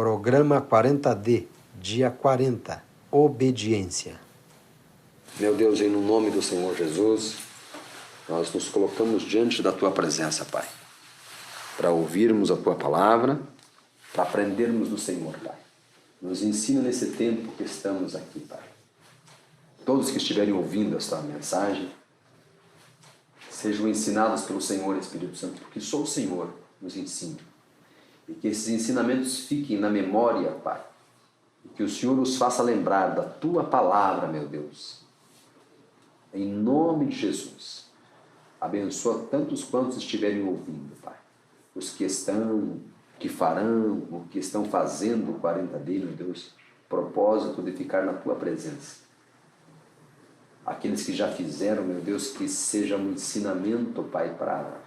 Programa 40D, dia 40, obediência. Meu Deus, em nome do Senhor Jesus, nós nos colocamos diante da Tua presença, Pai, para ouvirmos a Tua palavra, para aprendermos do Senhor, Pai. Nos ensina nesse tempo que estamos aqui, Pai. Todos que estiverem ouvindo esta mensagem, sejam ensinados pelo Senhor Espírito Santo, porque só o Senhor nos ensina. E que esses ensinamentos fiquem na memória, Pai. E que o Senhor os faça lembrar da Tua palavra, meu Deus. Em nome de Jesus. Abençoa tantos quantos estiverem ouvindo, Pai. Os que estão, que farão, o que estão fazendo o 40D, meu Deus. Propósito de ficar na Tua presença. Aqueles que já fizeram, meu Deus, que seja um ensinamento, Pai, para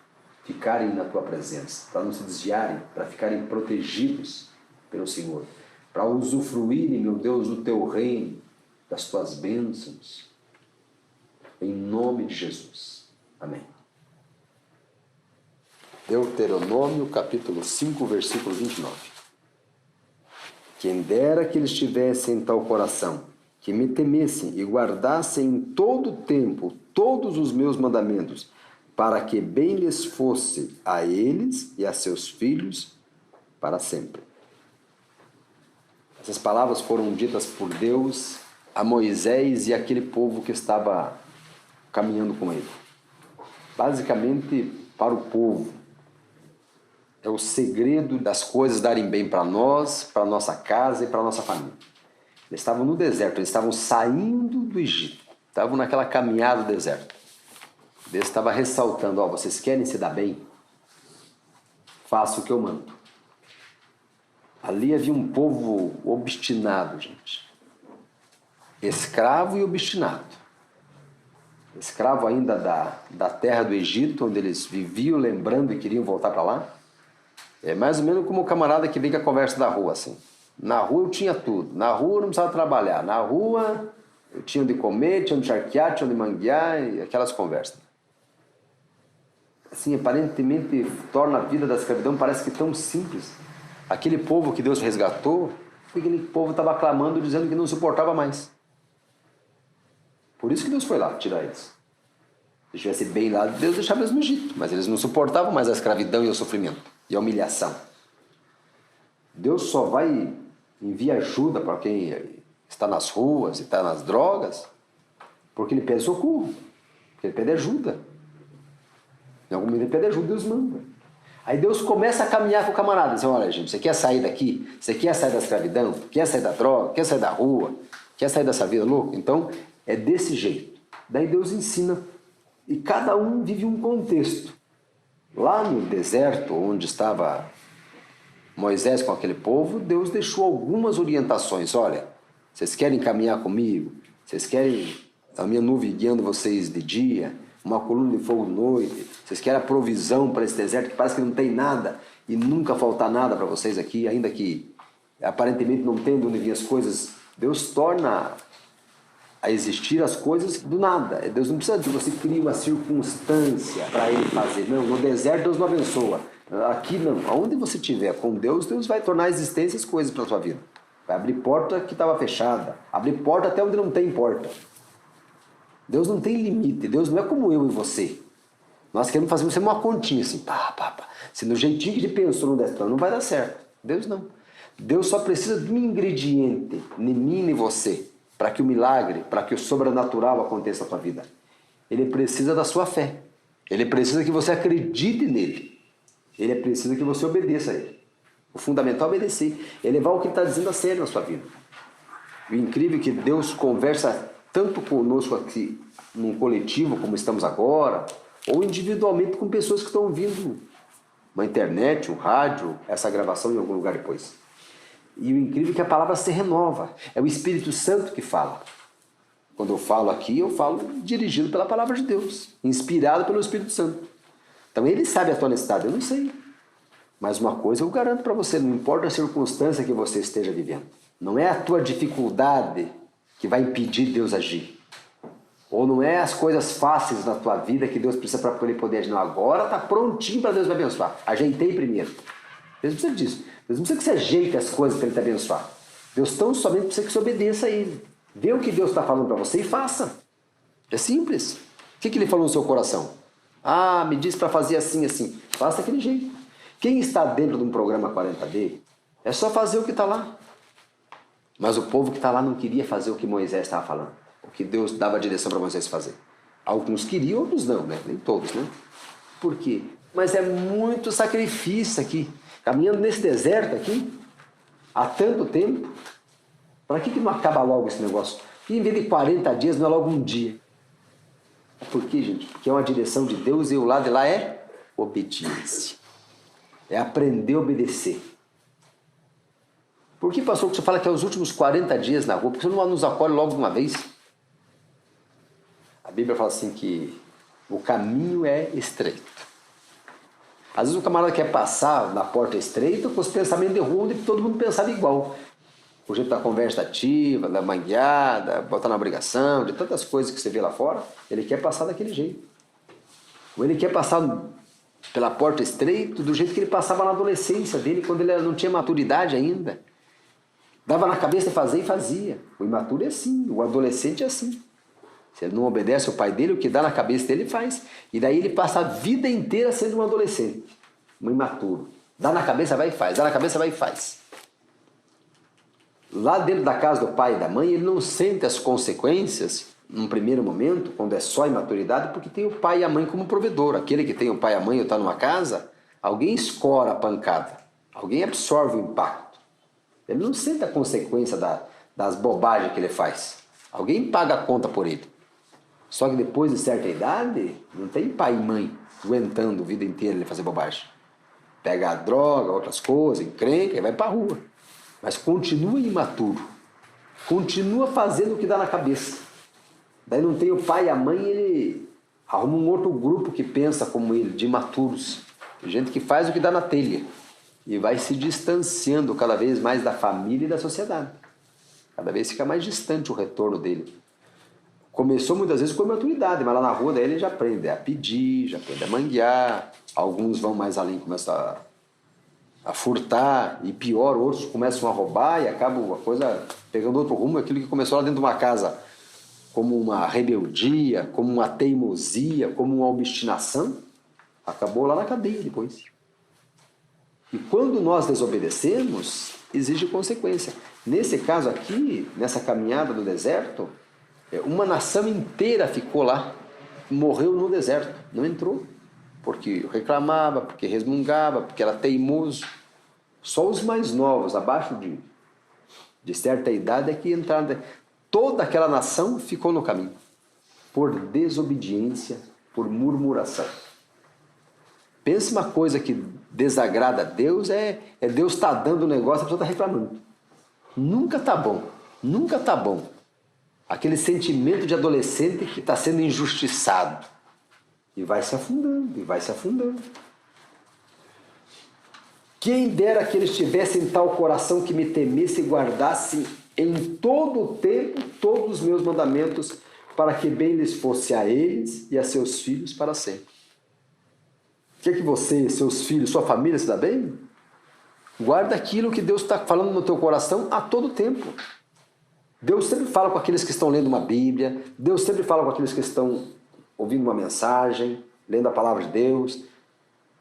ficarem na Tua presença, para não se desviarem, para ficarem protegidos pelo Senhor, para usufruírem, meu Deus, do Teu reino, das Tuas bênçãos, em nome de Jesus. Amém. Deuteronômio, capítulo 5, versículo 29. Quem dera que eles tivessem em tal coração, que me temessem e guardassem em todo o tempo todos os meus mandamentos, para que bem lhes fosse a eles e a seus filhos para sempre. Essas palavras foram ditas por Deus a Moisés e aquele povo que estava caminhando com ele. Basicamente, para o povo, é o segredo das coisas darem bem para nós, para a nossa casa e para a nossa família. Eles estavam no deserto, eles estavam saindo do Egito, estavam naquela caminhada do deserto. Deus estava ressaltando, vocês querem se dar bem? Faça o que eu mando. Ali havia um povo obstinado, gente. Escravo e obstinado. Escravo ainda da terra do Egito, onde eles viviam lembrando e queriam voltar para lá. É mais ou menos como o camarada que vem com a conversa da rua, assim. Na rua eu tinha tudo. Na rua eu não precisava trabalhar. Na rua eu tinha onde comer, tinha onde charquear, tinha onde manguear e aquelas conversas. Assim, aparentemente torna a vida da escravidão parece que tão simples. Aquele povo que Deus resgatou, aquele povo estava clamando, dizendo que não suportava mais. Por isso que Deus foi lá tirar eles. Se estivesse bem lá, Deus deixava eles no Egito, mas eles não suportavam mais a escravidão e o sofrimento e a humilhação. Deus só vai enviar ajuda para quem está nas ruas e está nas drogas, porque Ele pede socorro, porque Ele pede ajuda. Em algum momento Ele pede ajuda, Deus manda. Aí Deus começa a caminhar com o camarada. Diz, olha, gente, você quer sair daqui? Você quer sair da escravidão? Quer sair da droga? Quer sair da rua? Quer sair dessa vida louca? Então, é desse jeito. Daí Deus ensina. E cada um vive um contexto. Lá no deserto, onde estava Moisés com aquele povo, Deus deixou algumas orientações. Olha, vocês querem caminhar comigo? Vocês querem a minha nuvem guiando vocês de dia? Uma coluna de fogo de noite? Vocês querem a provisão para esse deserto que parece que não tem nada e nunca faltar nada para vocês aqui, ainda que aparentemente não tendo onde vir as coisas? Deus torna a existir as coisas do nada. Deus não precisa de você criar uma circunstância para Ele fazer. Não, no deserto Deus não abençoa. Aqui não. Aonde você estiver com Deus, Deus vai tornar a existência as coisas para a sua vida. Vai abrir porta que estava fechada. Abrir porta até onde não tem porta. Deus não tem limite. Deus não é como eu e você. Nós queremos fazer você uma continha assim. Se no jeitinho que a gente pensou não der certo, não vai dar certo. Deus não. Deus só precisa de um ingrediente em mim e em você para que o milagre, para que o sobrenatural aconteça na tua vida. Ele precisa da sua fé. Ele precisa que você acredite nele. Ele precisa que você obedeça a ele. O fundamental é obedecer. É levar o que ele está dizendo a sério na sua vida. O incrível é que Deus conversa tanto conosco aqui, num coletivo como estamos agora, ou individualmente com pessoas que estão ouvindo uma internet, um rádio, essa gravação em algum lugar depois. E o incrível é que a palavra se renova. É o Espírito Santo que fala. Quando eu falo aqui, eu falo dirigido pela palavra de Deus, inspirado pelo Espírito Santo. Então ele sabe a tua necessidade, eu não sei. Mas uma coisa eu garanto para você, não importa a circunstância que você esteja vivendo. Não é a tua dificuldade que vai impedir Deus agir. Ou não é as coisas fáceis na tua vida que Deus precisa para ele poder agir. Não, agora está prontinho para Deus me abençoar. Ajeitei primeiro. Deus precisa disso. Deus não precisa que você ajeite as coisas para Ele te abençoar. Deus tão somente precisa que você obedeça a Ele. Vê o que Deus está falando para você e faça. É simples. O que Ele falou no seu coração? Ah, me disse para fazer assim, assim. Faça daquele jeito. Quem está dentro de um programa 40D, é só fazer o que está lá. Mas o povo que está lá não queria fazer o que Moisés estava falando. O que Deus dava a direção para Moisés fazer. Alguns queriam, outros não, né? Nem todos, né? Por quê? Mas é muito sacrifício aqui. Caminhando nesse deserto aqui, há tanto tempo. Para que não acaba logo esse negócio? E em vez de 40 dias, não é logo um dia. Por quê, gente? Porque é uma direção de Deus e o lado de lá é obediência. É aprender a obedecer. Por que, pastor, que você fala que é os últimos 40 dias na rua? Porque você não nos acolhe logo de uma vez? A Bíblia fala assim que o caminho é estreito. Às vezes o camarada quer passar na porta estreita com os pensamentos de rua, onde todo mundo pensava igual. O jeito da conversa ativa, da mangueada, botar na obrigação, de tantas coisas que você vê lá fora, ele quer passar daquele jeito. Ou ele quer passar pela porta estreita do jeito que ele passava na adolescência dele, quando ele não tinha maturidade ainda. Dava na cabeça de fazer e fazia. O imaturo é assim, o adolescente é assim. Se ele não obedece ao pai dele, o que dá na cabeça dele ele faz. E daí ele passa a vida inteira sendo um adolescente, um imaturo. Dá na cabeça, vai e faz. Dá na cabeça, vai e faz. Lá dentro da casa do pai e da mãe, ele não sente as consequências, num primeiro momento, quando é só imaturidade, porque tem o pai e a mãe como provedor. Aquele que tem o pai e a mãe ou está numa casa, alguém escora a pancada. Alguém absorve o impacto. Ele não sente a consequência das bobagens que ele faz. Alguém paga a conta por ele. Só que depois de certa idade, não tem pai e mãe aguentando a vida inteira ele fazer bobagem. Pega a droga, outras coisas, encrenca e vai para a rua. Mas continua imaturo. Continua fazendo o que dá na cabeça. Daí não tem o pai e a mãe, ele arruma um outro grupo que pensa como ele, de imaturos. Gente que faz o que dá na telha. E vai se distanciando cada vez mais da família e da sociedade. Cada vez fica mais distante o retorno dele. Começou muitas vezes com a maturidade, mas lá na rua daí ele já aprende a pedir, já aprende a manguear. Alguns vão mais além, começam a furtar, e pior, outros começam a roubar e acabam a coisa pegando outro rumo. Aquilo que começou lá dentro de uma casa como uma rebeldia, como uma teimosia, como uma obstinação, acabou lá na cadeia depois. E quando nós desobedecemos, exige consequência. Nesse caso aqui, nessa caminhada do deserto, uma nação inteira ficou lá, morreu no deserto, não entrou, porque reclamava, porque resmungava, porque era teimoso. Só os mais novos, abaixo de certa idade, é que entraram. Toda aquela nação ficou no caminho, por desobediência, por murmuração. Pensa uma coisa que desagrada a Deus, é Deus estar dando um negócio, a pessoa está reclamando. Nunca está bom, nunca está bom. Aquele sentimento de adolescente que está sendo injustiçado. E vai se afundando, e vai se afundando. Quem dera que eles tivessem tal coração que me temesse e guardasse em todo o tempo todos os meus mandamentos, para que bem lhes fosse a eles e a seus filhos para sempre. Quer que você, seus filhos, sua família se dá bem? Guarda aquilo que Deus está falando no teu coração a todo tempo. Deus sempre fala com aqueles que estão lendo uma Bíblia, Deus sempre fala com aqueles que estão ouvindo uma mensagem, lendo a palavra de Deus.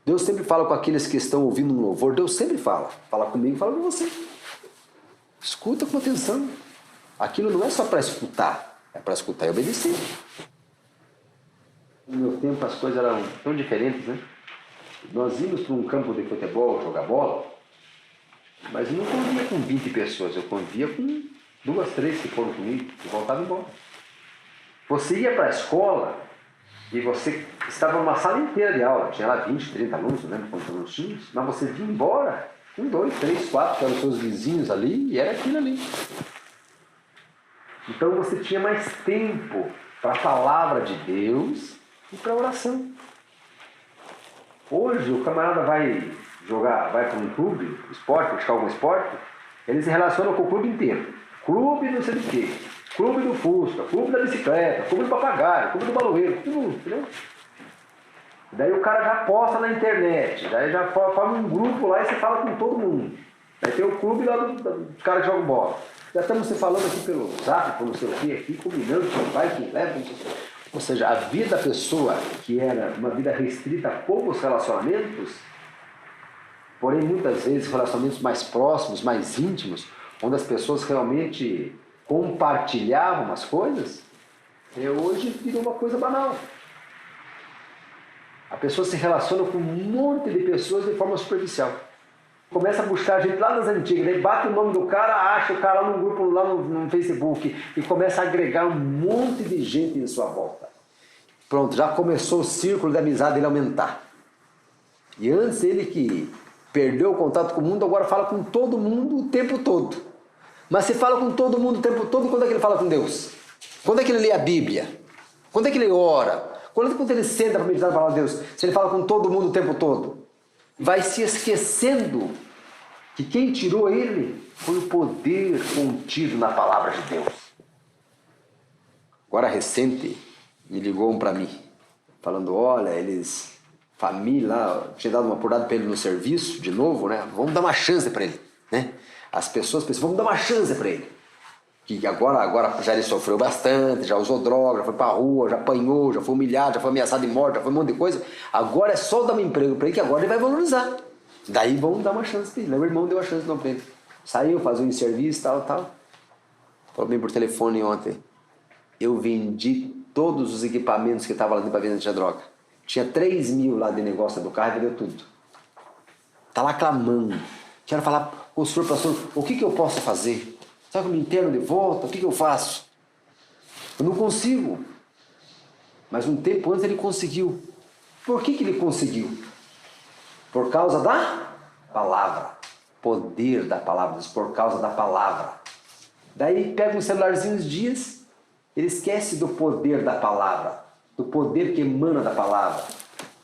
Deus sempre fala com aqueles que estão ouvindo um louvor, Deus sempre fala. Fala comigo, fala com você. Escuta com atenção. Aquilo não é só para escutar, é para escutar e obedecer. No meu tempo as coisas eram tão diferentes, né? Nós íamos para um campo de futebol jogar bola, mas eu não convia com 20 pessoas, eu convia com 2, 3 que foram comigo e voltava embora. Você ia para a escola e você estava numa sala inteira de aula, tinha lá 20, 30 alunos, não lembro quantos alunos tinha, mas você vinha embora com 2, 3, 4, que eram os seus vizinhos ali, e era aquilo ali. Então você tinha mais tempo para a palavra de Deus e para a oração. Hoje o camarada vai para um clube, esporte, praticar algum esporte, ele se relaciona com o clube inteiro. Clube não sei do quê, clube do Fusca, clube da bicicleta, clube do papagaio, clube do baloeiro, tudo, entendeu? Daí o cara já posta na internet, daí já forma um grupo lá e você fala com todo mundo. Aí tem o clube lá dos caras que jogam bola. Já estamos se falando aqui pelo zap, por não sei o quê, aqui, combinando quem vai, quem leva. Ou seja, a vida da pessoa, que era uma vida restrita a poucos relacionamentos, porém muitas vezes relacionamentos mais próximos, mais íntimos, onde as pessoas realmente compartilhavam as coisas, hoje virou uma coisa banal. A pessoa se relaciona com um monte de pessoas de forma superficial. Começa a buscar gente lá das antigas, daí bate o nome do cara, acha o cara lá num grupo lá no Facebook e começa a agregar um monte de gente em sua volta. Pronto, já começou o círculo de amizade dele aumentar. E antes ele que perdeu o contato com o mundo, agora fala com todo mundo o tempo todo. Mas se fala com todo mundo o tempo todo, quando é que ele fala com Deus? Quando é que ele lê a Bíblia? Quando é que ele ora? Quando ele senta para meditar na palavra de Deus? Se ele fala com todo mundo o tempo todo? Vai se esquecendo que quem tirou ele foi o poder contido na palavra de Deus. Agora recente, me ligou um para mim, falando, olha, família lá, tinha dado uma oportunidade para ele no serviço, de novo, né? Vamos dar uma chance para ele, né? As pessoas pensam, vamos dar uma chance para ele. Que agora já ele sofreu bastante, já usou droga, já foi pra rua, já apanhou, já foi humilhado, já foi ameaçado de morte, já foi um monte de coisa. Agora é só dar um emprego para ele que agora ele vai valorizar. Daí vamos dar uma chance para ele. Meu irmão deu a chance não para ele. Saiu, fazia um serviço, tal. Falou bem por telefone ontem. Eu vendi todos os equipamentos que estavam lá dentro para vender de droga. Tinha 3 mil lá de negócio do carro e vendeu tudo. Tá lá clamando. Quero falar com o senhor, pastor, o que eu posso fazer? Será que eu me interno de volta? O que eu faço? Eu não consigo. Mas um tempo antes ele conseguiu. Por que ele conseguiu? Por causa da palavra. Poder da palavra, por causa da palavra. Daí pega um celularzinho uns dias, ele esquece do poder da palavra, do poder que emana da palavra,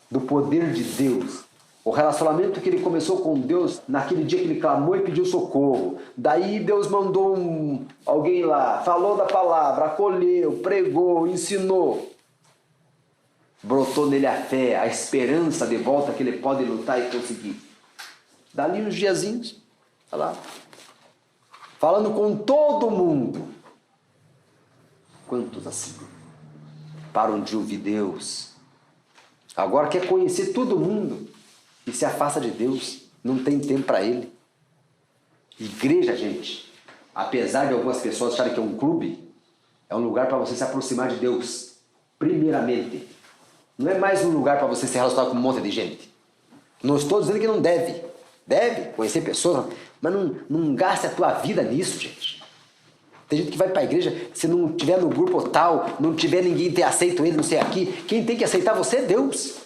do poder de Deus. O relacionamento que ele começou com Deus naquele dia que ele clamou e pediu socorro. Daí Deus mandou alguém lá, falou da palavra, acolheu, pregou, ensinou. Brotou nele a fé, a esperança de volta que ele pode lutar e conseguir. Dali uns diazinhos, olha lá, falando com todo mundo. Quantos assim? Param de ouvir Deus. Agora quer conhecer todo mundo. E se afasta de Deus, não tem tempo para ele. Igreja, gente, apesar de algumas pessoas acharem que é um clube, é um lugar para você se aproximar de Deus, primeiramente. Não é mais um lugar para você se relacionar com um monte de gente. Não estou dizendo que não deve. Deve conhecer pessoas, mas não gaste a tua vida nisso, gente. Tem gente que vai para a igreja, se não tiver no grupo tal, não tiver ninguém ter aceito ele, não sei aqui, quem tem que aceitar você é Deus.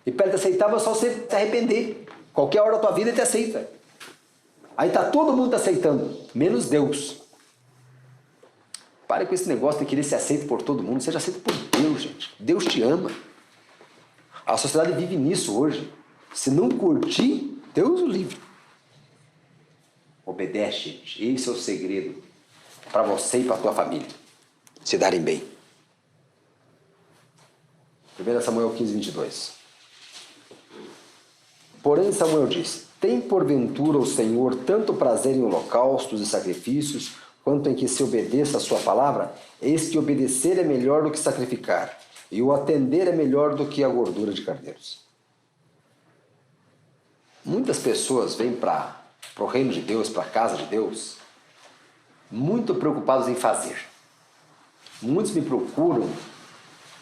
E para ele te aceitar, é só você se arrepender. Qualquer hora da tua vida ele te aceita. Aí está todo mundo te aceitando, menos Deus. Pare com esse negócio de querer ser aceito por todo mundo. Seja aceito por Deus, gente. Deus te ama. A sociedade vive nisso hoje. Se não curtir, Deus o livre. Obedece, gente. Esse é o segredo para você e para a tua família se darem bem. 1 Samuel 15, 22. Porém Samuel diz, tem porventura o Senhor tanto prazer em holocaustos e sacrifícios, quanto em que se obedeça a sua palavra? Eis que obedecer é melhor do que sacrificar, e o atender é melhor do que a gordura de carneiros. Muitas pessoas vêm para o reino de Deus, para a casa de Deus, muito preocupados em fazer. Muitos me procuram,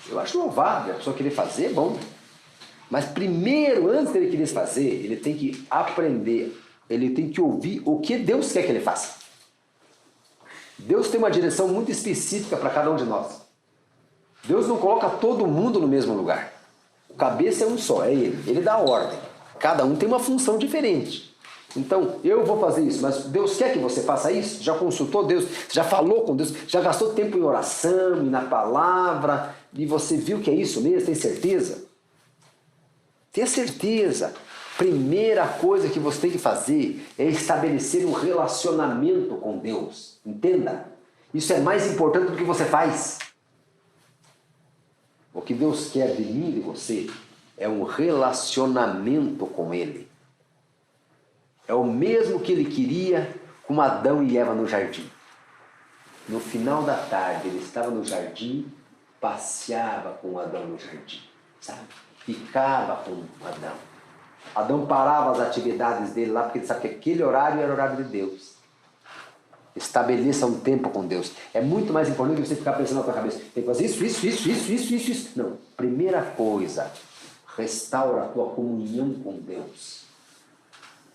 eu acho louvável, a pessoa querer fazer é bom. Mas primeiro, antes dele querer fazer, ele tem que aprender, ele tem que ouvir o que Deus quer que ele faça. Deus tem uma direção muito específica para cada um de nós. Deus não coloca todo mundo no mesmo lugar. O cabeça é um só, é ele. Ele dá a ordem. Cada um tem uma função diferente. Então, eu vou fazer isso, mas Deus quer que você faça isso? Já consultou Deus? Já falou com Deus? Já gastou tempo em oração e na palavra? E você viu que é isso mesmo? Tem certeza? Tenha certeza. Primeira coisa que você tem que fazer é estabelecer um relacionamento com Deus. Entenda? Isso é mais importante do que você faz. O que Deus quer de mim e de você é um relacionamento com Ele. é o mesmo que ele queria com Adão e Eva no jardim. No final da tarde, ele estava no jardim, passeava com Adão no jardim, sabe? Ficava com Adão. Adão parava as atividades dele lá, porque ele sabe que aquele horário era o horário de Deus. Estabeleça um tempo com Deus. É muito mais importante do que você ficar pensando na sua cabeça. Tem que fazer isso. Não. Primeira coisa, restaura a tua comunhão com Deus.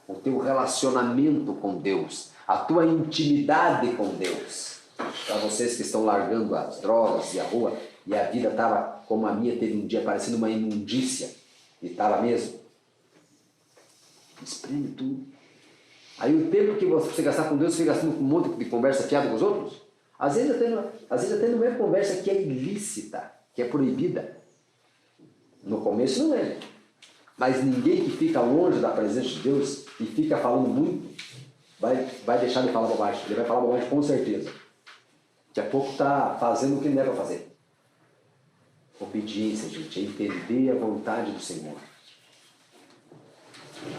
O teu relacionamento com Deus. A tua intimidade com Deus. Para vocês que estão largando as drogas e a rua, e a vida estava como a minha, teve um dia parecendo uma imundícia. E estava mesmo. Espreme tudo. Aí o tempo que você gastar com Deus, você gastando com um monte de conversa fiada com os outros, às vezes até não é conversa que é ilícita, que é proibida. No começo não é. Mas ninguém que fica longe da presença de Deus e fica falando muito, vai deixar de falar bobagem. Ele vai falar bobagem com certeza. Daqui a pouco está fazendo o que ele deve fazer. Obediência, gente, é entender a vontade do Senhor.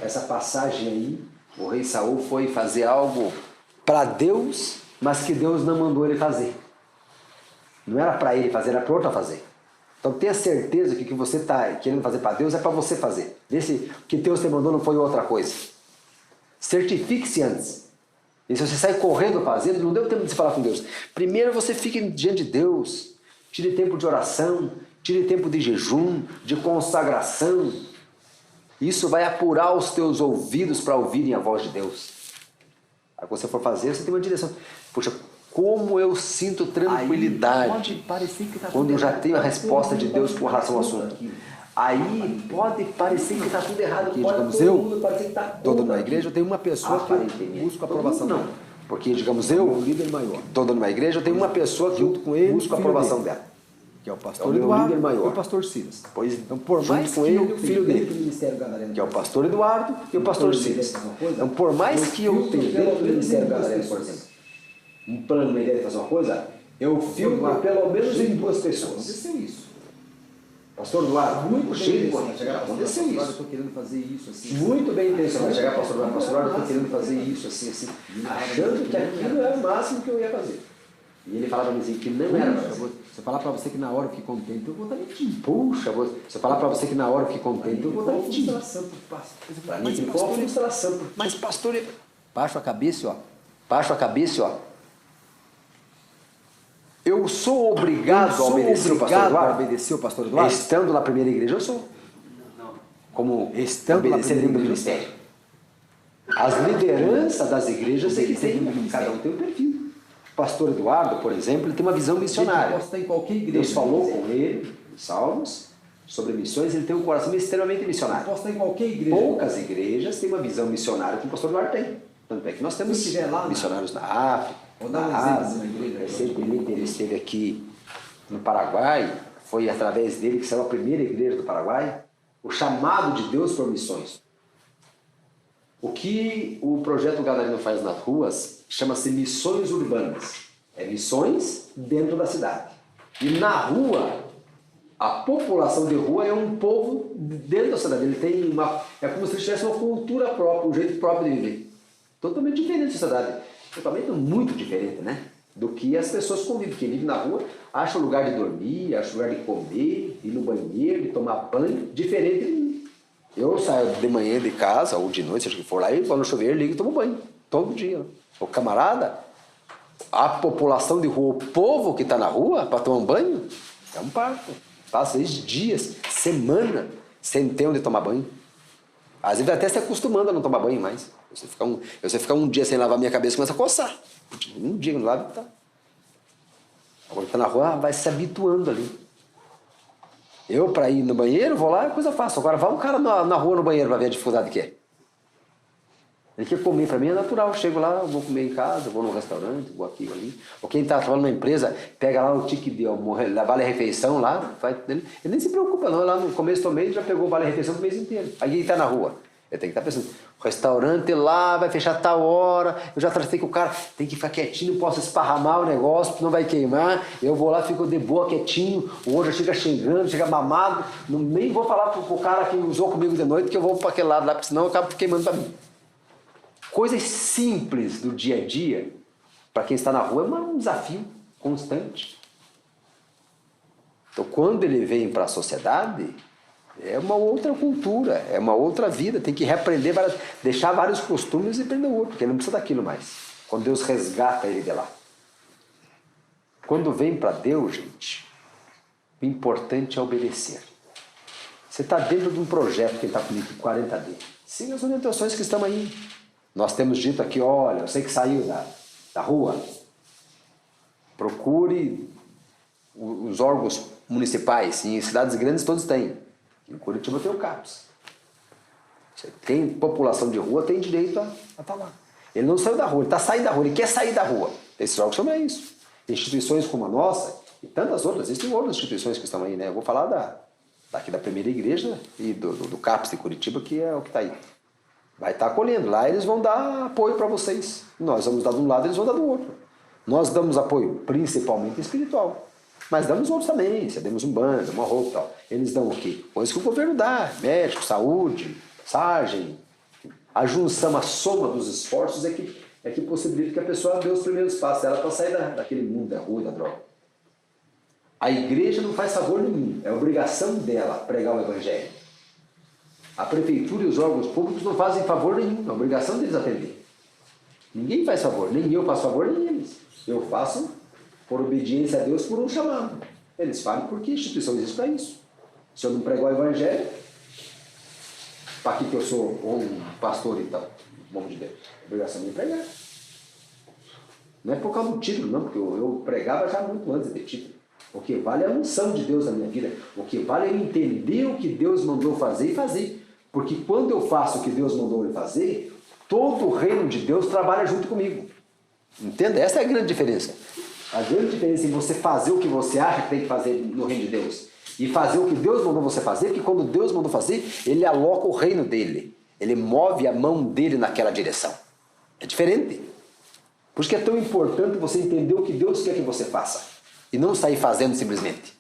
Essa passagem aí, o rei Saul foi fazer algo para Deus, mas que Deus não mandou ele fazer. Não era para ele fazer, era para outro fazer. Então tenha certeza que o que você está querendo fazer para Deus é para você fazer. Vê se o que Deus te mandou não foi outra coisa. Certifique-se antes. E se você sai correndo fazendo, não deu tempo de se falar com Deus. Primeiro você fique diante de Deus. Tire tempo de oração, tire tempo de jejum, de consagração. Isso vai apurar os teus ouvidos para ouvirem a voz de Deus. Aí quando você for fazer, você tem uma direção. Poxa, como eu sinto tranquilidade quando eu já tenho a resposta de Deus com relação ao assunto. Aí pode parecer que está tudo errado. Porque, digamos, eu estou numa igreja, eu tenho uma pessoa que eu busco a aprovação dela. Porque, digamos, eu estou numa igreja, eu tenho uma pessoa que junto com ele busco a aprovação dela. Que é o pastor Eduardo e o pastor Silas. Pois, então, por mais que eu, o filho dele, que é o pastor Eduardo e o pastor Silas. Então, por mais que eu tenha dentro do Ministério Gadareno, por exemplo, um plano, uma ideia de fazer uma coisa, eu filtro pelo menos em duas pessoas. Aconteceu isso. Pastor Eduardo, Muito cheio de bem intencionado. aconteceu isso. Eu estou querendo fazer isso assim. Muito bem intencionado. Chegar pastor Eduardo, eu estou querendo fazer isso assim, achando que aquilo era o máximo que eu ia fazer. E ele falava para mim assim, que não era para fazer. Se eu falar para você que na hora eu fiquei contente, eu vou estar mentindo. Puxa, se eu falar para você que na hora eu fiquei contente, eu vou estar mentindo. Para mim ficou uma frustração. Mas pastor, Baixa a cabeça, ó. baixa a cabeça, ó. Eu sou obrigado a obedecer o pastor Eduardo? Estando na primeira igreja, eu sou. Como Estando na obedecer dentro do ministério. As lideranças das igrejas, eles têm, cada um tem um perfil. O pastor Eduardo, por exemplo, ele tem uma visão missionária. Posso estar em qualquer igreja. Deus falou com ele, em Salmos, sobre missões, ele tem um coração extremamente missionário. Posso estar em qualquer igreja. Poucas igrejas têm uma visão missionária que o pastor Eduardo tem. Tanto é que nós temos missionários na África, Vou dar um na exemplo Ásia. de uma igreja. Recentemente ele esteve aqui no Paraguai, foi através dele que saiu a primeira igreja do Paraguai, o chamado de Deus por missões. O que o Projeto Gadareno faz nas ruas chama-se missões urbanas. É missões dentro da cidade. E na rua, a população de rua é um povo dentro da cidade. Ele tem uma... É como se ele tivesse uma cultura própria, um jeito próprio de viver. Totalmente diferente da sociedade. Totalmente muito diferente, né? Do que as pessoas convivem. Quem vive na rua acha um lugar de dormir, acha um lugar de comer, ir no banheiro, de tomar banho, diferente de mim. Eu saio de manhã de casa, ou de noite, seja o que for lá, e vou no chuveiro, ligo e tomo banho. Todo dia. O camarada, a população de rua, o povo que está na rua para tomar um banho, é um parto. Passa dias, semana, sem ter onde tomar banho. Às vezes até se acostumando a não tomar banho mais. Você ficar um dia sem lavar minha cabeça, começa a coçar. Um dia que não lava, tá. Agora está na rua, vai se habituando ali. Eu, para ir no banheiro, vou lá, é coisa fácil. Agora, vai um cara na rua no banheiro para ver a dificuldade que é. Ele quer comer, para mim é natural. Eu chego lá, eu vou comer em casa, vou no restaurante, vou aqui ou ali. Ou quem está trabalhando na empresa, pega lá o tique de vale-refeição lá, ele nem se preocupa não. Lá no começo do mês já pegou o vale-refeição o mês inteiro. Aí ele está na rua. Eu tenho que estar pensando, o restaurante lá vai fechar tal hora, eu já tratei que o cara tem que ficar quietinho, não posso esparramar o negócio, porque não vai queimar. Eu vou lá, fico de boa, quietinho, o outro já chega xingando, chega mamado. Nem vou falar pro cara que usou comigo de noite que eu vou para aquele lado lá, porque senão eu acabo queimando para mim. Coisas simples do dia a dia, para quem está na rua, é um desafio constante. Então, quando ele vem para a sociedade, é uma outra cultura, é uma outra vida. Tem que reaprender, deixar vários costumes e aprender outro, porque ele não precisa daquilo mais. Quando Deus resgata ele de lá. Quando vem para Deus, gente, o importante é obedecer. Você está dentro de um projeto que está comigo, 40D. Siga as orientações que estão aí. Nós temos dito aqui, olha, você que saiu da rua, procure os órgãos municipais. Em cidades grandes todos têm. Em Curitiba tem o CAPS. Você tem população de rua, tem direito a estar lá. Ele não saiu da rua, ele está saindo da rua, ele quer sair da rua. Esses órgãos chamam isso. Instituições como a nossa e tantas outras, existem outras instituições que estão aí, né? Eu vou falar daqui da primeira igreja e do CAPS de Curitiba, que é o que está aí. Vai estar acolhendo. Lá eles vão dar apoio para vocês. Nós vamos dar de um lado, eles vão dar do outro. Nós damos apoio principalmente espiritual. Mas damos outros também. Cedemos um bando, uma roupa e tal. Eles dão o quê? Coisas que o governo dá. Médico, saúde, sargem. A junção, a soma dos esforços é que possibilita que a pessoa dê os primeiros passos dela para sair daquele mundo da rua, da droga. A igreja não faz favor nenhum. É obrigação dela pregar o evangelho. A prefeitura e os órgãos públicos não fazem favor nenhum. É obrigação deles atender. Ninguém faz favor. Nem eu faço favor, nem eles. Eu faço por obediência a Deus, por um chamado. Eles falam porque a instituição existe para isso. Se eu não pregar o evangelho, para que eu sou um pastor então? Vamos de Deus. A obrigação de pregar. Não é por causa do título, não, porque eu pregava já muito antes de título. O que vale é a unção de Deus na minha vida. O que vale é eu entender o que Deus mandou fazer e fazer. Porque quando eu faço o que Deus mandou eu fazer, todo o reino de Deus trabalha junto comigo. Entenda? Essa é a grande diferença. A grande diferença em você fazer o que você acha que tem que fazer no reino de Deus e fazer o que Deus mandou você fazer, porque quando Deus mandou fazer, Ele aloca o reino dele. Ele move a mão dele naquela direção. É diferente. Por isso que é tão importante você entender o que Deus quer que você faça. E não sair fazendo simplesmente.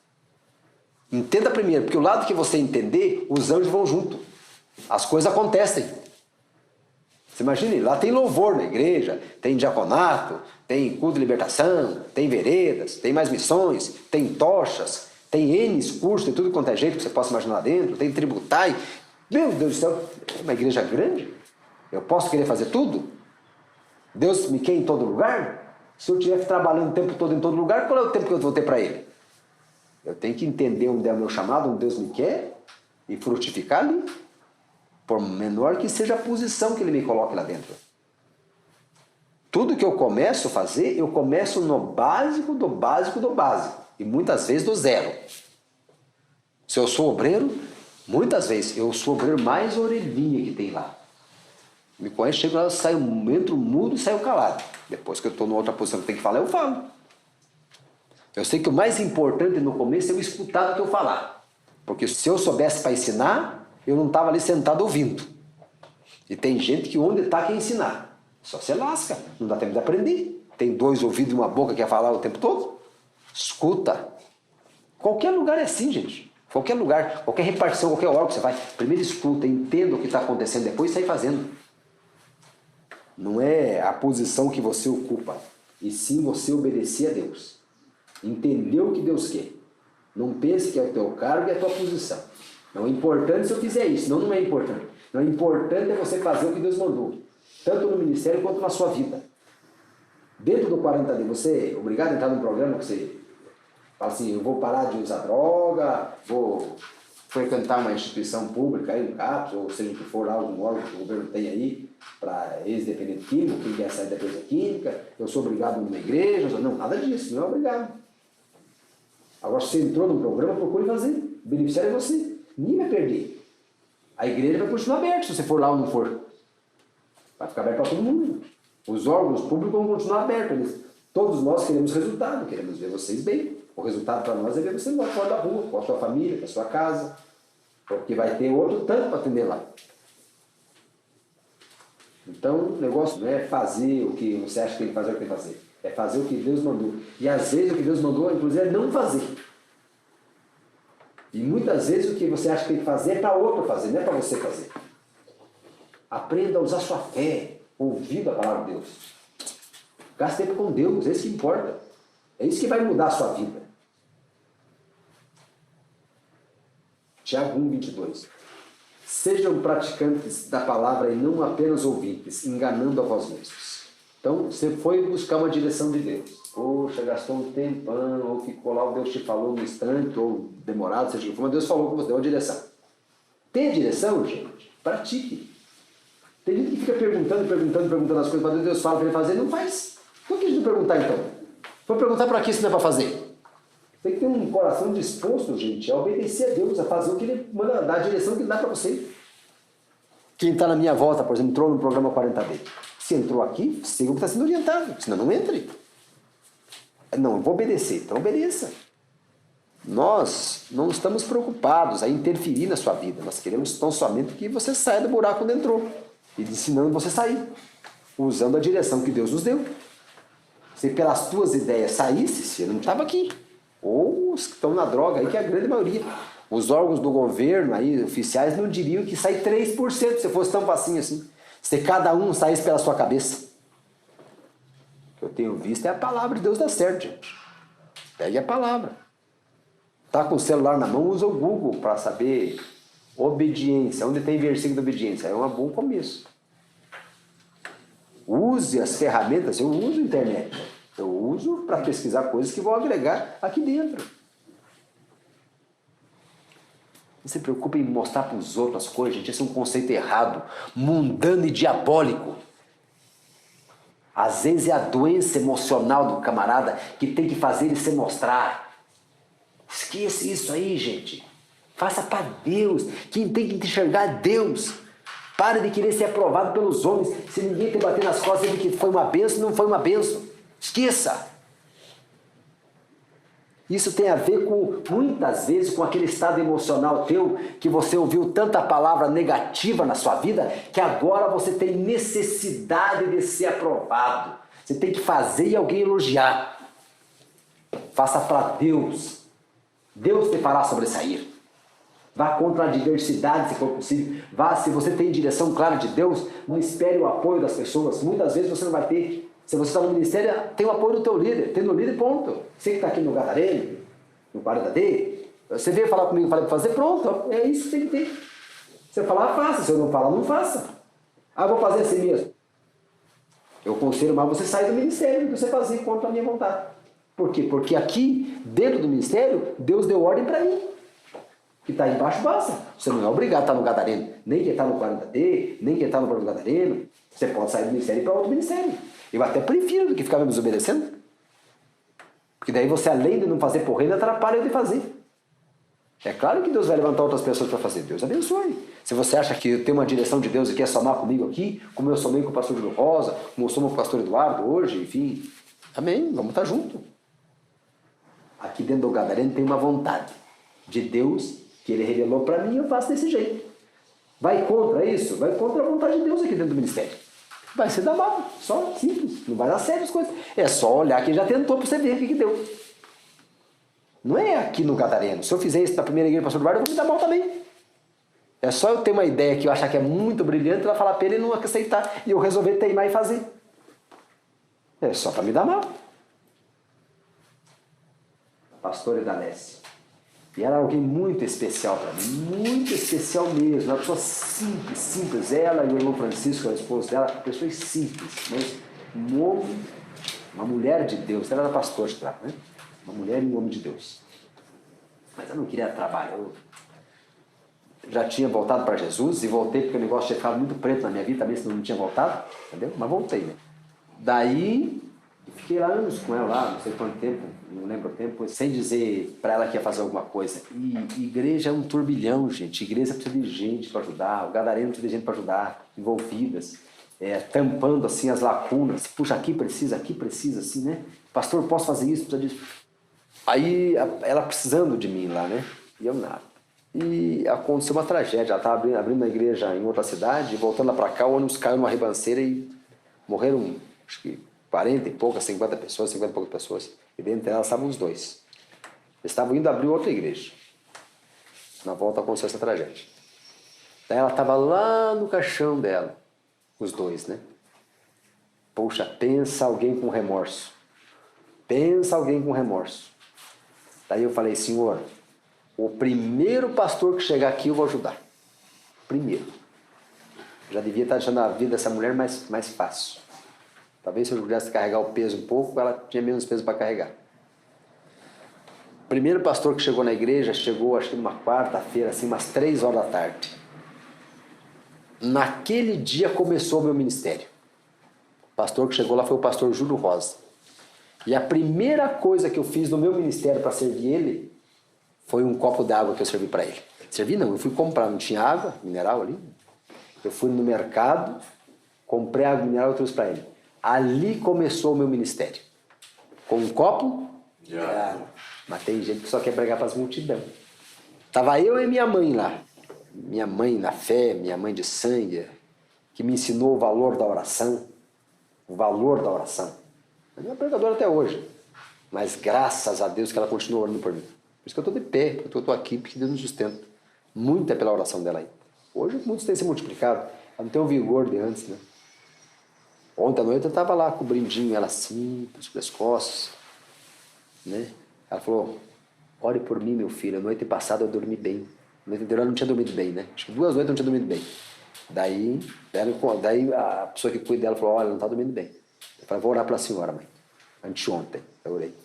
Entenda primeiro, porque o lado que você entender, os anjos vão junto. As coisas acontecem. Você imagine, lá tem louvor na igreja, tem diaconato, tem culto de libertação, tem veredas, tem mais missões, tem tochas, tem N cursos, tem tudo quanto é jeito que você possa imaginar lá dentro, tem tributai. Meu Deus do céu, é uma igreja grande? Eu posso querer fazer tudo? Deus me quer em todo lugar? Se eu estiver trabalhando o tempo todo em todo lugar, qual é o tempo que eu vou ter para Ele? Eu tenho que entender onde é o meu chamado, onde Deus me quer e frutificar ali. Por menor que seja a posição que Ele me coloque lá dentro. Tudo que eu começo a fazer, eu começo no básico do básico do básico. E muitas vezes do zero. Se eu sou obreiro, muitas vezes eu sou o obreiro mais orelhinha que tem lá. Me conhece, chego lá, saio, entro mudo e saio calado. Depois que eu estou em outra posição que tem que falar, eu falo. Eu sei que o mais importante no começo é eu escutar o que eu falar. Porque se eu soubesse para ensinar, eu não estava ali sentado ouvindo. E tem gente que onde está quer ensinar. Só se lasca, não dá tempo de aprender. Tem dois ouvidos e uma boca que quer falar o tempo todo. Escuta. Qualquer lugar é assim, gente. Qualquer lugar, qualquer repartição, qualquer órgão que você vai. Primeiro escuta, entenda o que está acontecendo, depois sai fazendo. Não é a posição que você ocupa, e sim você obedecer a Deus. Entender o que Deus quer. Não pense que é o teu cargo e a tua posição. Não é importante se eu fizer isso, não é importante. Não é importante é você fazer o que Deus mandou, tanto no ministério quanto na sua vida. Dentro do 40D, você é obrigado a entrar num programa que você fala assim, eu vou parar de usar droga, vou frequentar uma instituição pública, aí, um CAPS, ou seja o que for lá, algum órgão que o governo tem aí, para ex-dependente químico, quem quer sair da empresa química, eu sou obrigado a ir numa igreja, não, nada disso, não é obrigado. Agora, se você entrou num programa, procure fazer, o beneficiário é você, ninguém vai perder. A igreja vai continuar aberta, se você for lá ou não for. Vai ficar aberto para todo mundo. Os órgãos públicos vão continuar abertos. Todos nós queremos resultado, queremos ver vocês bem. O resultado para nós é ver você lá fora da rua, com a sua família, com a sua casa. Porque vai ter outro tanto para atender lá. Então, o negócio não é fazer o que você acha que tem que fazer, o que tem que fazer. É fazer o que Deus mandou. E às vezes o que Deus mandou, inclusive, é não fazer. E muitas vezes o que você acha que tem que fazer é para outro fazer, não é para você fazer. Aprenda a usar sua fé. ouvido a palavra de Deus. Gaste tempo com Deus, é isso que importa. É isso que vai mudar a sua vida. Tiago 1:22. Sejam praticantes da palavra e não apenas ouvintes, enganando a vós mesmos. Então, você foi buscar uma direção de Deus. Poxa, gastou um tempão, ou ficou lá, Deus te falou no instante, ou demorado, seja o que for, mas Deus falou com você, deu uma direção. Tem direção, gente? Pratique. Tem gente que fica perguntando as coisas para Deus fala para ele fazer, não faz. Por que a gente não perguntar então? Vou perguntar para que isso não é para fazer? Tem que ter um coração disposto, gente, a obedecer a Deus, a fazer o que Ele manda, dar a direção que Ele dá para você. Quem está na minha volta, por exemplo, entrou no programa 40D. Se entrou aqui, siga o que está sendo orientado, senão não entre. Não, eu vou obedecer, então obedeça. Nós não estamos preocupados a interferir na sua vida, nós queremos tão somente que você saia do buraco onde entrou, e ensinando você a sair, usando a direção que Deus nos deu. Se pelas tuas ideias saísse, você não estava aqui. Ou os que estão na droga aí, que é a grande maioria. Os órgãos do governo aí, oficiais, não diriam que sai 3% se fosse tão facinho assim. Se cada um saísse pela sua cabeça. O que eu tenho visto é a palavra de Deus dar certo, gente. Pegue a palavra. Tá com o celular na mão, usa o Google para saber obediência. Onde tem versículo de obediência? É um bom começo. Use as ferramentas, eu uso a internet. Eu uso para pesquisar coisas que vão agregar aqui dentro. Não se preocupe em mostrar para os outros as coisas, gente. Esse é um conceito errado, mundano e diabólico. Às vezes é a doença emocional do camarada que tem que fazer ele se mostrar. Esqueça isso aí, gente. Faça para Deus. Quem tem que te enxergar é Deus. Pare de querer ser aprovado pelos homens. Se ninguém te bater nas costas de que foi uma bênção, não foi uma bênção. Esqueça. Isso tem a ver com, muitas vezes, com aquele estado emocional teu, que você ouviu tanta palavra negativa na sua vida, que agora você tem necessidade de ser aprovado. Você tem que fazer e alguém elogiar. Faça para Deus. Deus te fará sobressair. Vá contra a adversidade, se for possível. Vá, se você tem direção clara de Deus, não espere o apoio das pessoas. Muitas vezes você não vai ter. Se você está no ministério, tem o apoio do teu líder. Tem no líder, ponto. Você que está aqui no Gadareno, no 40D, você veio falar comigo, falei para fazer, pronto. É isso que tem que ter. Se eu falar, faça. Se eu não falar, não faça. Ah, eu vou fazer assim mesmo. Eu aconselho mais você sair do ministério do que você fazer contra a minha vontade. Por quê? Porque aqui, dentro do ministério, Deus deu ordem para mim. Que está aí embaixo, basta. Você não é obrigado a estar no Gadareno. Nem quem está no 40D, nem quem está no próprio Gadareno. Você pode sair do ministério e ir para outro ministério. Eu até prefiro do que ficar me desobedecendo. Porque daí você, além de não fazer por ele, atrapalha de fazer. É claro que Deus vai levantar outras pessoas para fazer. Deus abençoe. Se você acha que tem uma direção de Deus e quer somar comigo aqui, como eu somei com o pastor Júlio Rosa, como eu somo com o pastor Eduardo hoje, enfim. Amém, vamos estar juntos. Aqui dentro do Gadareno tem uma vontade de Deus que Ele revelou para mim e eu faço desse jeito. Vai contra isso? Vai contra a vontade de Deus aqui dentro do ministério. Vai ser damado, só simples. Não vai dar certo as coisas. É só olhar quem já tentou para você ver o que deu. Não é aqui no Gadareno. Se eu fizer isso na primeira igreja do pastor Eduardo, eu vou me dar mal também. É só eu ter uma ideia que eu achar que é muito brilhante, ela falar para ele e não aceitar. E eu resolver teimar e fazer. É só para me dar mal. Pastora Idalécia. E ela era alguém muito especial para mim, muito especial mesmo, uma pessoa simples, simples. Ela e o irmão Francisco, a esposa dela, pessoas simples, mas um homem, uma mulher de Deus. Ela era pastora, claro, né? Uma mulher e um homem de Deus. Mas eu não queria trabalho. Eu já tinha voltado para Jesus e voltei porque o negócio tinha ficado muito preto na minha vida, também senão não tinha voltado, entendeu? Mas voltei, né? Daí, fiquei lá anos com ela, lá, não sei quanto tempo, não lembro o tempo, sem dizer para ela que ia fazer alguma coisa. E igreja é um turbilhão, gente. Igreja precisa de gente para ajudar, o Gadareno precisa de gente para ajudar, envolvidas, tampando assim as lacunas. Puxa, aqui precisa, assim, né? Pastor, posso fazer isso? Precisa disso. Aí ela precisando de mim lá, né? E eu nada. E aconteceu uma tragédia. Ela estava abrindo uma igreja em outra cidade, voltando lá para cá, o ônibus caiu numa ribanceira e morreram, acho que 40 e poucas, 50 pessoas, 50 e poucas pessoas. E dentro delas estavam os dois. Eles estavam indo abrir outra igreja. Na volta aconteceu essa tragédia. Daí ela estava lá no caixão dela, os dois, né? Poxa, pensa alguém com remorso. Pensa alguém com remorso. Daí eu falei, Senhor, o primeiro pastor que chegar aqui eu vou ajudar. Primeiro. Já devia estar deixando a vida dessa mulher mais fácil. Talvez se eu pudesse carregar o peso um pouco, ela tinha menos peso para carregar. O primeiro pastor que chegou na igreja, chegou acho que numa quarta-feira, assim, umas 3 horas da tarde. Naquele dia começou o meu ministério. O pastor que chegou lá foi o pastor Júlio Rosa. E a primeira coisa que eu fiz no meu ministério para servir ele, foi um copo d'água que eu servi para ele. Servi não, eu fui comprar, não tinha água mineral ali. Eu fui no mercado, comprei água mineral e trouxe para ele. Ali começou o meu ministério. Com um copo de água. Mas tem gente que só quer pregar para as multidões. Tava eu e minha mãe lá. Minha mãe na fé, minha mãe de sangue, que me ensinou o valor da oração. O valor da oração. Ela é pregadora até hoje. Mas graças a Deus que ela continua orando por mim. Por isso que eu estou de pé, eu estou aqui, porque Deus me sustenta. Muito é pela oração dela aí. Hoje muitos têm se multiplicado. Ela não tem o vigor de antes, né? Ontem à noite eu estava lá cobrindo ela assim, os pescoços, né? Ela falou, ore por mim, meu filho. A noite passada eu dormi bem. A noite anterior eu não tinha dormido bem, né? Acho que 2 noites eu não tinha dormido bem. Daí a pessoa que cuida dela falou, olha, não está dormindo bem. Eu falei, vou orar pela senhora, mãe. Anteontem, eu orei.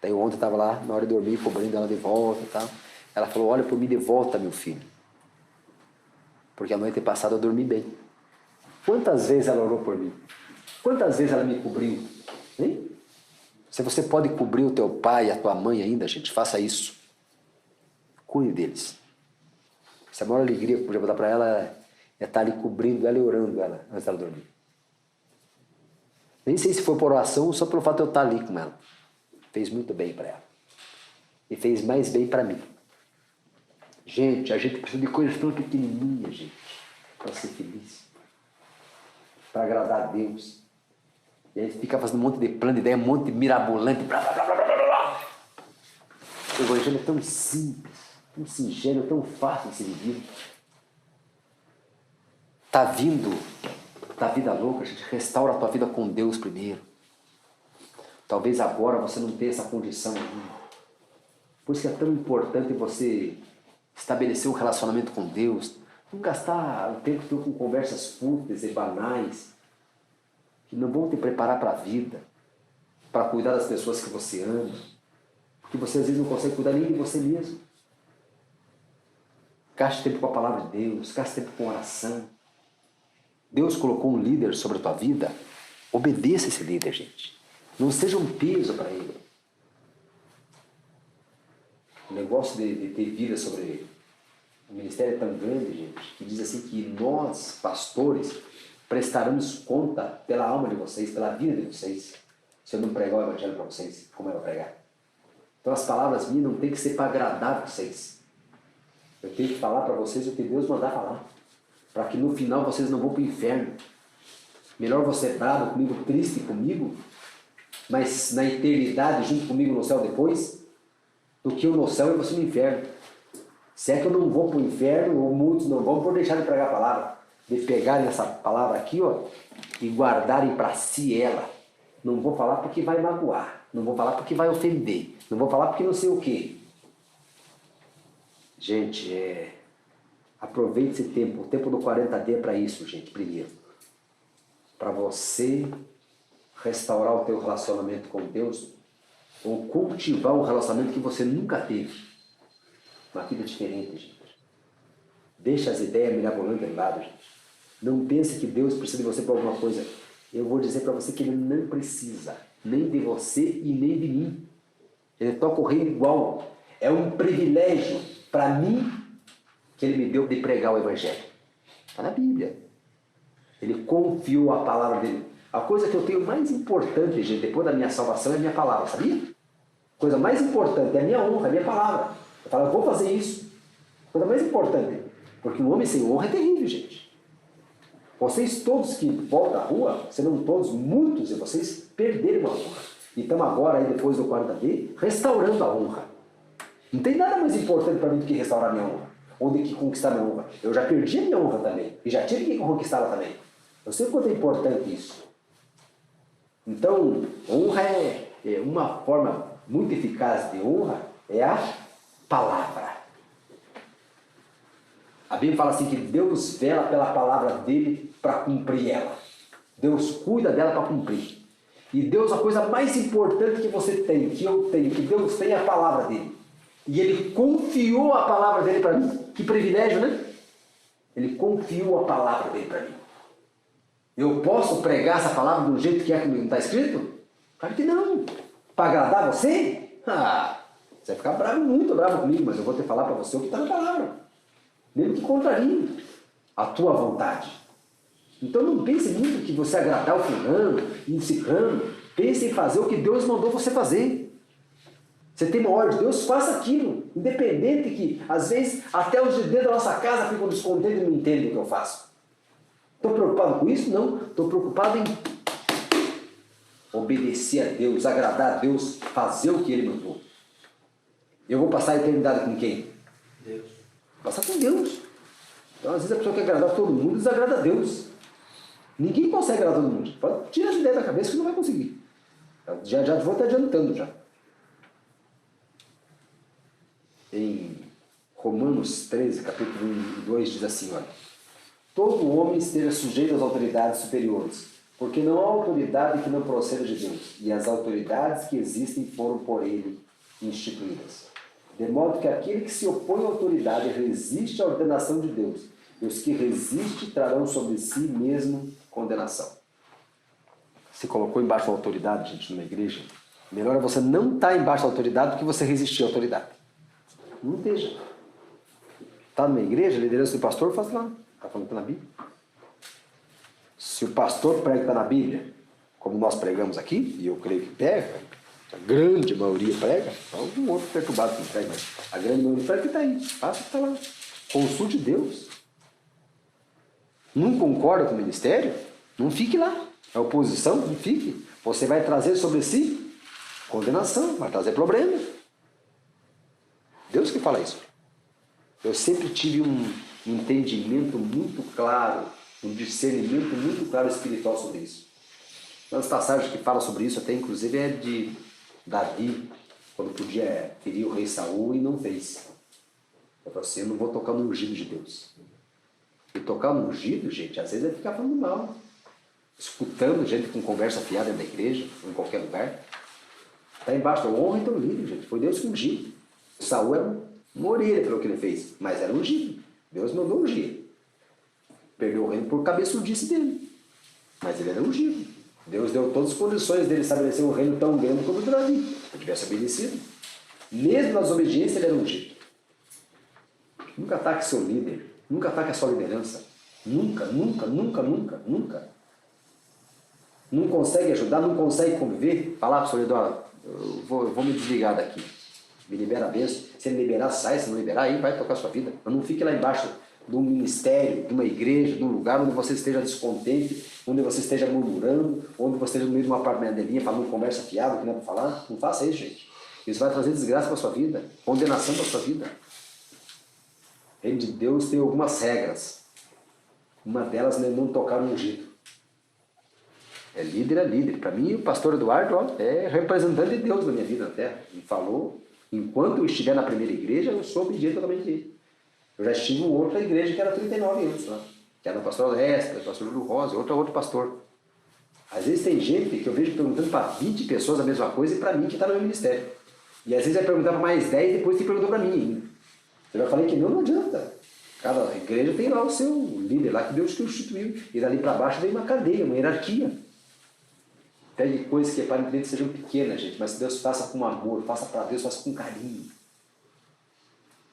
Daí ontem eu estava lá, na hora de dormir, cobrindo ela de volta e tal. Ela falou, olha por mim de volta, meu filho. Porque a noite passada eu dormi bem. Quantas vezes ela orou por mim? Quantas vezes ela me cobriu? Hein? Se você pode cobrir o teu pai e a tua mãe ainda, gente, faça isso. Cuide deles. Essa é a maior alegria que eu podia dar para ela é estar ali cobrindo ela e orando ela antes dela dormir. Nem sei se foi por oração ou só pelo fato de eu estar ali com ela. Fez muito bem para ela. E fez mais bem para mim. Gente, a gente precisa de coisas tão pequenininhas, gente, para ser feliz. Para agradar a Deus. E aí fica fazendo um monte de plano, de ideia, um monte de mirabolante, blá, blá, blá, blá, blá, blá. O evangelho é tão simples, tão singelo, tão fácil de ser vivido. Tá vindo da vida louca, gente, restaura a tua vida com Deus primeiro. Talvez agora você não tenha essa condição ainda. Por isso que é tão importante você estabelecer um relacionamento com Deus, não gastar o tempo todo com conversas fúteis e banais, que não vão te preparar para a vida, para cuidar das pessoas que você ama, porque você às vezes não consegue cuidar nem de você mesmo. Gaste tempo com a palavra de Deus, gaste tempo com oração. Deus colocou um líder sobre a tua vida, obedeça esse líder, gente. Não seja um peso para ele. O negócio de ter vida sobre o ministério é tão grande, gente, que diz assim que nós, pastores, prestaremos conta pela alma de vocês, pela vida de vocês, se eu não pregar o evangelho para vocês, como eu vou pregar. Então as palavras minhas não tem que ser para agradar vocês. Eu tenho que falar para vocês o que Deus mandar falar, para que no final vocês não vão para o inferno. Melhor você bravo comigo, triste comigo, mas na eternidade junto comigo no céu depois, do que eu no céu e você no inferno. Se é que eu não vou para o inferno, ou muitos não vão por deixar de pregar a palavra, de pegarem essa palavra aqui, ó, e guardarem para si ela. Não vou falar porque vai magoar, não vou falar porque vai ofender, não vou falar porque não sei o quê. Gente, aproveite esse tempo, o tempo do 40D é para isso, gente, primeiro. Para você restaurar o teu relacionamento com Deus, ou cultivar um relacionamento que você nunca teve. Uma vida diferente, gente. Deixa as ideias mirabolantes de lado, gente. Não pense que Deus precisa de você para alguma coisa. Eu vou dizer para você que Ele não precisa, nem de você e nem de mim. Ele toca o reino igual. É um privilégio para mim que Ele me deu de pregar o Evangelho. Está na Bíblia. Ele confiou a palavra dele. A coisa que eu tenho mais importante, gente, depois da minha salvação é a minha palavra, sabia? A coisa mais importante é a minha honra, a minha palavra. Eu falo, eu vou fazer isso. A coisa mais importante. Porque um homem sem honra é terrível, gente. Vocês todos que voltam à rua, serão todos, muitos de vocês, perderam a honra. E estamos agora, aí, depois do 40D, restaurando a honra. Não tem nada mais importante para mim do que restaurar a minha honra. Ou do que conquistar a minha honra. Eu já perdi a minha honra também. E já tive que conquistá-la também. Eu sei o quanto é importante isso. Então, honra é uma forma muito eficaz de honra, é a palavra. A Bíblia fala assim que Deus vela pela palavra dele para cumprir ela. Deus cuida dela para cumprir. E Deus, a coisa mais importante que você tem, que eu tenho, que Deus tem é a palavra dele. E ele confiou a palavra dele para mim. Que privilégio, né? Ele confiou a palavra dele para mim. Eu posso pregar essa palavra do jeito que é que não está escrito? Claro que não. Para agradar você? Você vai ficar bravo, muito bravo comigo, mas eu vou te falar para você o que está na palavra. Mesmo que contrarie a tua vontade. Então não pense muito que você agradar o fulano e o ciclano. Pense em fazer o que Deus mandou você fazer. Você tem uma ordem de Deus, faça aquilo. Independente que, às vezes, até os de dentro da nossa casa ficam descontentes e não entendem o que eu faço. Estou preocupado com isso? Não. Estou preocupado em obedecer a Deus, agradar a Deus, fazer o que Ele mandou. Eu vou passar a eternidade com quem? Deus. Passar com Deus. Então, às vezes, a pessoa quer agradar todo mundo e desagrada a Deus. Ninguém consegue agradar todo mundo. Pode tirar essa ideia da cabeça que não vai conseguir. Já vou estar adiantando já. Em Romanos 13, capítulo 1 e 2, diz assim, olha: todo homem esteja sujeito às autoridades superiores, porque não há autoridade que não proceda de Deus, e as autoridades que existem foram por ele instituídas. De modo que aquele que se opõe à autoridade resiste à ordenação de Deus, e os que resistem trarão sobre si mesmo condenação. Se colocou embaixo da autoridade, gente, numa igreja, melhor é você não estar embaixo da autoridade do que você resistir à autoridade. Não esteja. Está numa igreja, a liderança do pastor, faz lá. Está falando que está na Bíblia. Se o pastor prega que está na Bíblia, como nós pregamos aqui, e eu creio que pega, a grande maioria prega, então um outro perturbado que não prega, mas a grande maioria prega que está aí. Passa que está lá. Consulte Deus. Não concorda com o ministério? Não fique lá. É oposição? Não fique. Você vai trazer sobre si condenação, vai trazer problema. Deus que fala isso. Eu sempre tive um entendimento muito claro, um discernimento muito claro espiritual sobre isso. Uma das passagens que fala sobre isso até inclusive é de Davi, quando queria o rei Saul e não fez. Eu falei assim, eu não vou tocar no ungido de Deus. E tocar no ungido, gente, às vezes é ficar falando mal. Escutando gente com conversa fiada dentro da igreja, ou em qualquer lugar. Está embaixo da honra, então líder, gente. Foi Deus que ungiu. Saul era uma orelha pelo que ele fez, mas era ungido. Deus mandou ungir. Perdeu o reino por cabeçudice dele. Mas ele era ungido. Deus deu todas as condições dele estabelecer um reino tão grande como o de Davi. Se ele tivesse obedecido. Mesmo nas obediências, ele era ungido. Nunca ataque seu líder. Nunca ataque a sua liderança. Nunca, nunca, nunca, nunca, nunca. Não consegue ajudar, não consegue conviver. Falar para o seu líder, eu vou me desligar daqui. Me libera a bênção. Se ele liberar, sai. Se não liberar, aí vai tocar a sua vida. Mas não fique lá embaixo de um ministério, de uma igreja, de um lugar onde você esteja descontente, onde você esteja murmurando, onde você esteja no meio de uma parmelinha falando conversa fiada, que não é para falar. Não faça isso, gente. Isso vai trazer desgraça para a sua vida, condenação para a sua vida. O reino de Deus tem algumas regras. Uma delas é não tocar no ungido. É líder. Para mim, o pastor Eduardo é representante de Deus na minha vida na terra. Ele falou, enquanto eu estiver na primeira igreja, eu sou obediente totalmente a ele. Eu já estive em outra igreja que era 39 anos lá. Que era o pastor Alestra, o pastor Júlio Rosa, outro pastor. Às vezes tem gente que eu vejo perguntando para 20 pessoas a mesma coisa e para mim que está no meu ministério. E às vezes vai perguntar para mais 10 e depois te perguntou para mim ainda. Eu já falei que não adianta. Cada igreja tem lá o seu líder lá que Deus te instituiu. E dali para baixo vem uma cadeia, uma hierarquia. Pegue coisas que aparentemente sejam pequenas, gente, mas que Deus faça com amor, faça para Deus, faça com carinho.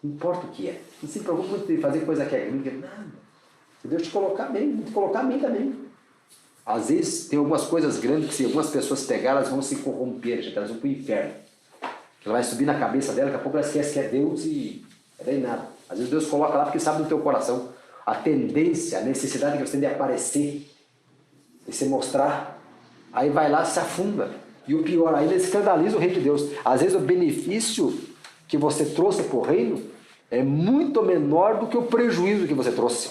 Não importa o que é. Não se preocupe muito em fazer coisa que é grande, nada. Se Deus te colocar bem, te colocar bem também. Às vezes tem algumas coisas grandes que se algumas pessoas pegarem, elas vão se corromper, gente, elas vão para o inferno. Ela vai subir na cabeça dela, daqui a pouco ela esquece que é Deus e não é nada. Às vezes Deus coloca lá porque sabe no teu coração a tendência, a necessidade que você tem de aparecer, de se mostrar. Aí vai lá e se afunda. E o pior ainda, escandaliza o reino de Deus. Às vezes o benefício que você trouxe para o reino é muito menor do que o prejuízo que você trouxe.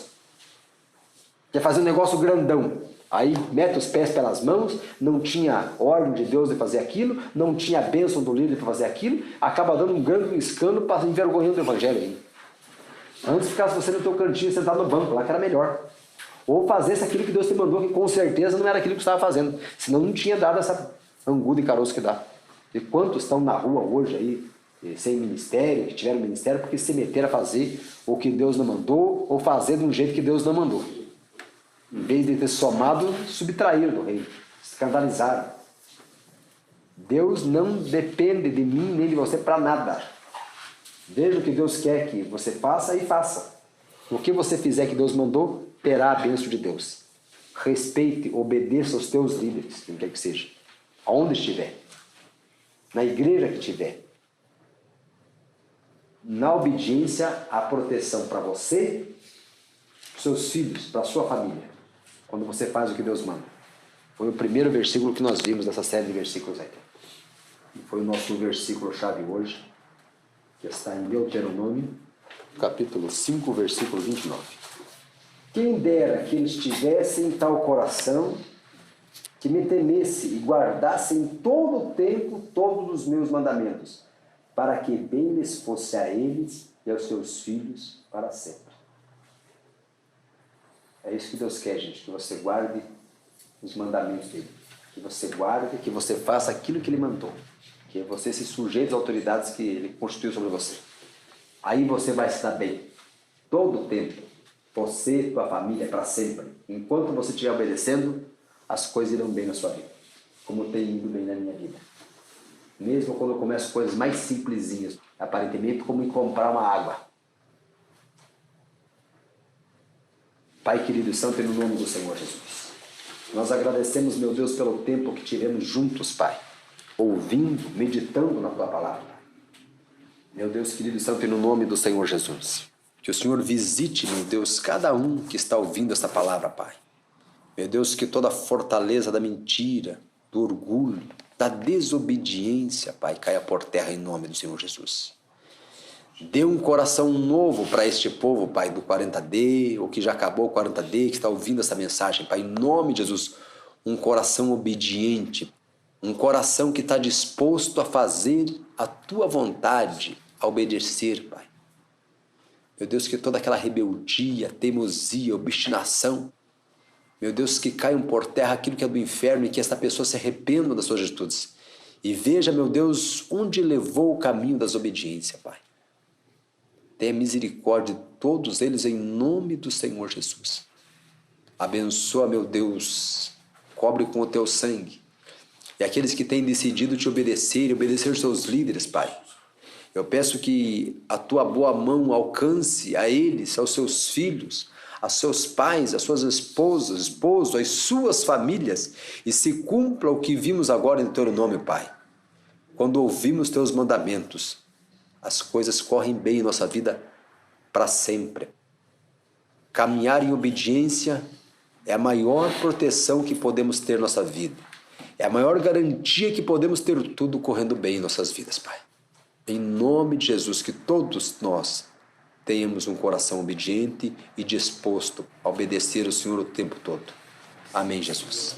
Quer fazer um negócio grandão. Aí mete os pés pelas mãos, não tinha ordem de Deus de fazer aquilo, não tinha a bênção do líder para fazer aquilo, acaba dando um grande escândalo, envergonhando o evangelho aí. Antes ficasse você no teu cantinho sentado no banco, lá que era melhor. Ou fazesse aquilo que Deus te mandou, que com certeza não era aquilo que você estava fazendo. Senão não tinha dado essa anguda e caroço que dá. E quantos estão na rua hoje aí, sem ministério, que tiveram ministério, porque se meteram a fazer o que Deus não mandou, ou fazer de um jeito que Deus não mandou. Em vez de ter somado, subtraíram do reino, escandalizaram. Deus não depende de mim nem de você para nada. Veja o que Deus quer que você faça e faça. O que você fizer que Deus mandou, terá a bênção de Deus. Respeite, obedeça aos teus líderes, quem quer que seja. Aonde estiver. Na igreja que estiver. Na obediência, a proteção para você, para seus filhos, para a sua família. Quando você faz o que Deus manda. Foi o primeiro versículo que nós vimos dessa série de versículos aí. Foi o nosso versículo-chave hoje, que está em Deuteronômio, capítulo 5, versículo 29. Quem dera que eles tivessem tal coração, que me temesse e guardasse em todo o tempo todos os meus mandamentos, para que bem lhes fosse a eles e aos seus filhos para sempre. É isso que Deus quer, gente, que você guarde os mandamentos dele. Que você guarde, que você faça aquilo que ele mandou. Que você se sujeite às autoridades que ele constituiu sobre você. Aí você vai estar bem. Todo o tempo. Você e tua família para sempre. Enquanto você estiver obedecendo, as coisas irão bem na sua vida. Como tem ido bem na minha vida. Mesmo quando eu começo coisas mais simplesinhas. Aparentemente como em comprar uma água. Pai querido e santo, no nome do Senhor Jesus. Nós agradecemos, meu Deus, pelo tempo que tivemos juntos, Pai. Ouvindo, meditando na Tua palavra. Meu Deus querido e santo, no nome do Senhor Jesus. Que o Senhor visite, meu Deus, cada um que está ouvindo esta palavra, Pai. Meu Deus, que toda a fortaleza da mentira, do orgulho, da desobediência, Pai, caia por terra em nome do Senhor Jesus. Dê um coração novo para este povo, Pai, do 40D, ou que já acabou o 40D, que está ouvindo essa mensagem, Pai, em nome de Jesus. Um coração obediente, um coração que está disposto a fazer a Tua vontade, a obedecer, Pai. Meu Deus, que toda aquela rebeldia, teimosia, obstinação, meu Deus, que caiam por terra aquilo que é do inferno e que esta pessoa se arrependa das suas atitudes. E veja, meu Deus, onde levou o caminho da desobediência, Pai. Tenha misericórdia de todos eles em nome do Senhor Jesus. Abençoa, meu Deus, cobre com o Teu sangue. E aqueles que têm decidido te obedecer e obedecer aos seus líderes, Pai. Eu peço que a Tua boa mão alcance a eles, aos seus filhos, aos seus pais, às suas esposas, esposos, às suas famílias, e se cumpra o que vimos agora em Teu nome, Pai. Quando ouvimos Teus mandamentos, as coisas correm bem em nossa vida para sempre. Caminhar em obediência é a maior proteção que podemos ter em nossa vida. É a maior garantia que podemos ter tudo correndo bem em nossas vidas, Pai. Em nome de Jesus, que todos nós tenhamos um coração obediente e disposto a obedecer ao Senhor o tempo todo. Amém, Jesus.